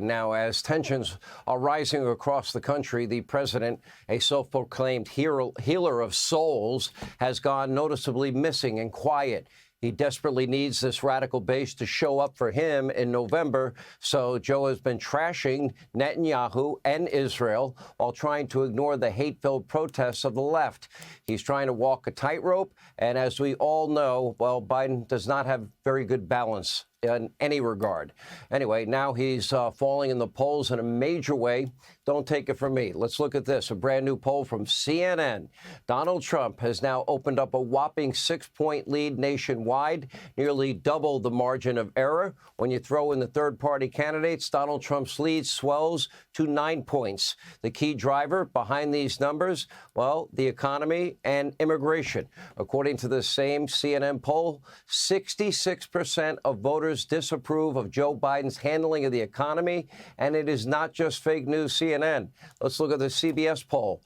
Now, as tensions are rising across the country, the president, a self-proclaimed healer of souls, has gone noticeably missing and quiet. He desperately needs this radical base to show up for him in November. So Joe has been trashing Netanyahu and Israel while trying to ignore the hate-filled protests of the left. He's trying to walk a tightrope. And as we all know, well, Biden does not have very good balance in any regard. Anyway, now he's falling in the polls in a major way. Don't take it from me. Let's look at this. A brand new poll from CNN. Donald Trump has now opened up a whopping 6-point lead nationwide, nearly double the margin of error. When you throw in the third-party candidates, Donald Trump's lead swells to 9 points. The key driver behind these numbers, well, the economy and immigration. According to the same CNN poll, 66% of voters disapprove of Joe Biden's handling of the economy, and it is not just fake news CNN. Let's look at the CBS poll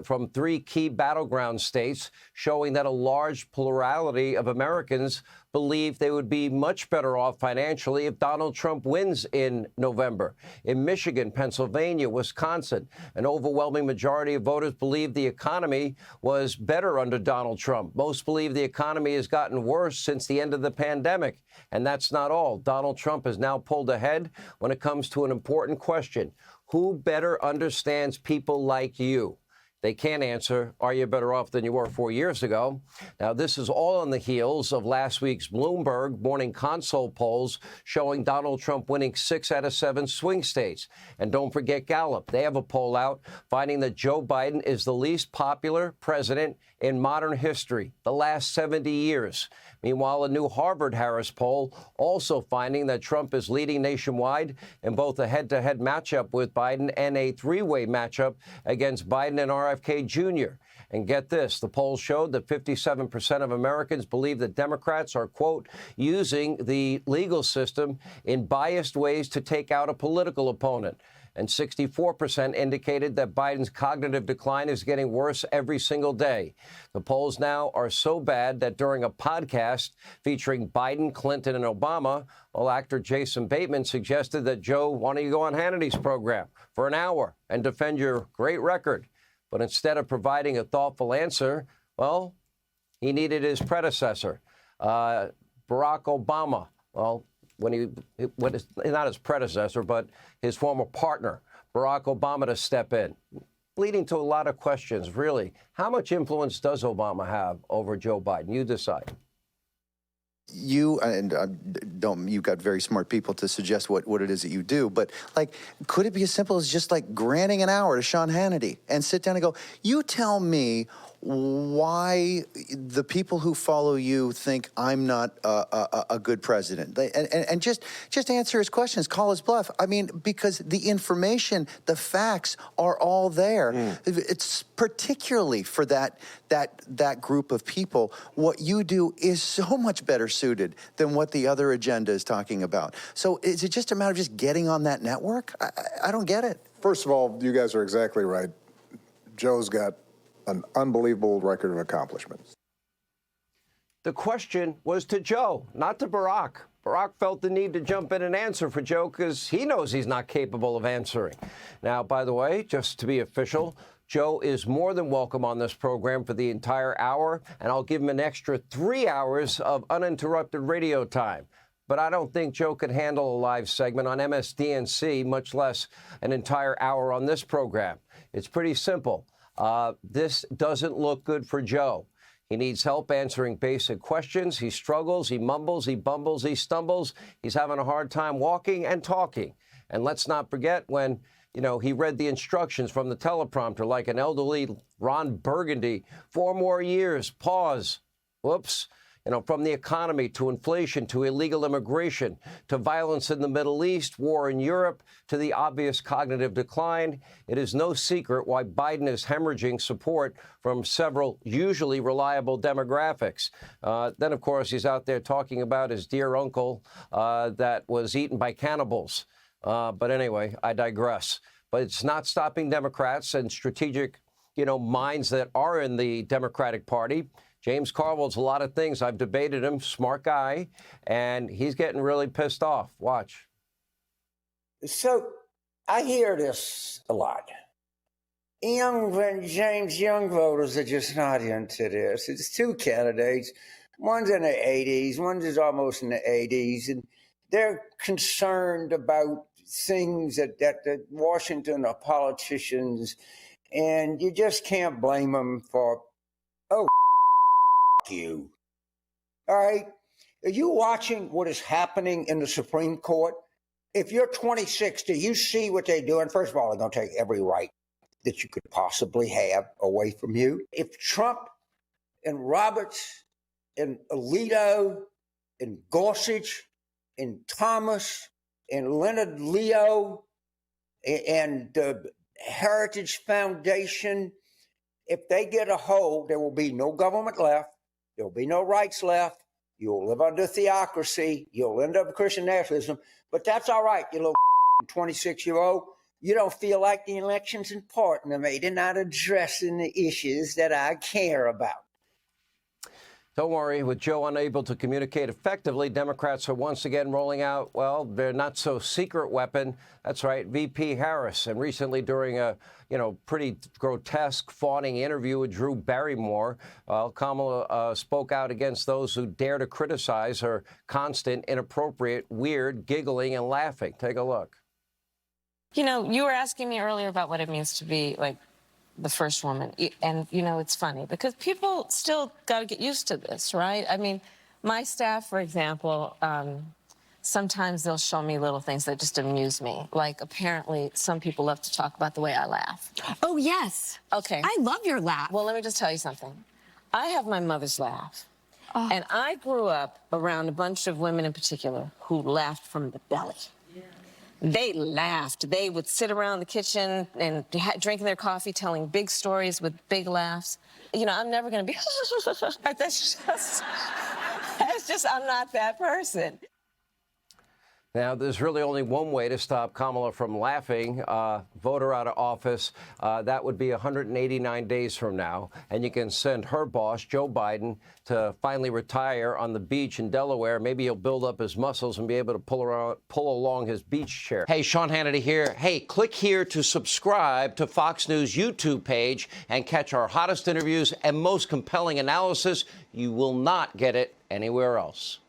from 3 key battleground states showing that a large plurality of Americans believe they would be much better off financially if Donald Trump wins in November. In Michigan, Pennsylvania, Wisconsin, an overwhelming majority of voters believe the economy was better under Donald Trump. Most believe the economy has gotten worse since the end of the pandemic. And that's not all. Donald Trump has now pulled ahead when it comes to an important question. Who better understands people like you? They can't answer, are you better off than you were 4 years ago? Now, this is all on the heels of last week's Bloomberg Morning Consult polls showing Donald Trump winning 6 out of 7 swing states. And don't forget Gallup. They have a poll out finding that Joe Biden is the least popular president in modern history, the last 70 years. Meanwhile, a new Harvard-Harris poll also finding that Trump is leading nationwide in both a head-to-head matchup with Biden and a 3-way matchup against Biden and RFK Jr. And get this, the poll showed that 57% of Americans believe that Democrats are, quote, using the legal system in biased ways to take out a political opponent. And 64% indicated that Biden's cognitive decline is getting worse every single day. The polls now are so bad that during a podcast featuring Biden, Clinton, and Obama, well, actor Jason Bateman suggested that, Joe, why don't you go on Hannity's program for an hour and defend your great record? But instead of providing a thoughtful answer, well, he needed his predecessor, Barack Obama. Well, not his predecessor, but his former partner, Barack Obama, to step in, leading to a lot of questions, really. How much influence does Obama have over Joe Biden? You decide. You've got very smart people to suggest what it is that you do, but like, could it be as simple as just like granting an hour to Sean Hannity and sit down and go, you tell me why the people who follow you think I'm not a good president, and just answer his questions, call his bluff. I mean, because the information, the facts are all there. It's particularly for that group of people. What you do is so much better suited than what the other agenda is talking about. So is it just a matter of just getting on that network? I don't get it. First of all, you guys are exactly right. Joe's got an unbelievable record of accomplishments. The question was to Joe, not to Barack. Barack felt the need to jump in and answer for Joe because he knows he's not capable of answering. Now, by the way, just to be official, Joe is more than welcome on this program for the entire hour, and I'll give him an extra 3 hours of uninterrupted radio time. But I don't think Joe could handle a live segment on MSDNC, much less an entire hour on this program. It's pretty simple. This doesn't look good for Joe. He needs help answering basic questions. He struggles, he mumbles, he bumbles, he stumbles. He's having a hard time walking and talking. And let's not forget when, he read the instructions from the teleprompter like an elderly Ron Burgundy. 4 more years, pause, whoops. From the economy to inflation to illegal immigration to violence in the Middle East, war in Europe, to the obvious cognitive decline, it is no secret why Biden is hemorrhaging support from several usually reliable demographics. Then, of course, he's out there talking about his dear uncle that was eaten by cannibals. But anyway, I digress. But it's not stopping Democrats and strategic, minds that are in the Democratic Party. James Carville's a lot of things. I've debated him, smart guy, and he's getting really pissed off. Watch. So I hear this a lot. James Young voters are just not into this. It's two candidates. One's in the 80s, one's is almost in the 80s, and they're concerned about things that Washington are politicians, and you just can't blame them for, oh, you. All right? Are you watching what is happening in the Supreme Court? If you're 26, do you see what they're doing? First of all, they're going to take every right that you could possibly have away from you. If Trump and Roberts and Alito and Gorsuch and Thomas and Leonard Leo and the Heritage Foundation, if they get a hold, there will be no government left. There will be no rights left. You'll live under theocracy. You'll end up with Christian nationalism. But that's all right, you little 26-year-old. You don't feel like the election's important to me. They're not addressing the issues that I care about. Don't worry, with Joe unable to communicate effectively, Democrats are once again rolling out, well, their not-so-secret weapon. That's right, VP Harris. And recently, during a, pretty grotesque, fawning interview with Drew Barrymore, Kamala spoke out against those who dare to criticize her constant, inappropriate, weird giggling and laughing. Take a look. You were asking me earlier about what it means to be, like, the first woman. And, it's funny because people still got to get used to this, right? I mean, my staff, for example, sometimes they'll show me little things that just amuse me. Like, apparently, some people love to talk about the way I laugh. Oh, yes. Okay. I love your laugh. Well, let me just tell you something. I have my mother's laugh. Oh. And I grew up around a bunch of women in particular who laughed from the belly. They laughed. They would sit around the kitchen and drinking their coffee, telling big stories with big laughs. I'm never going to be, that's just, I'm not that person. Now, there's really only one way to stop Kamala from laughing, vote her out of office. That would be 189 days from now. And you can send her boss, Joe Biden, to finally retire on the beach in Delaware. Maybe he'll build up his muscles and be able to pull along his beach chair. Hey, Sean Hannity here. Hey, click here to subscribe to Fox News YouTube page and catch our hottest interviews and most compelling analysis. You will not get it anywhere else.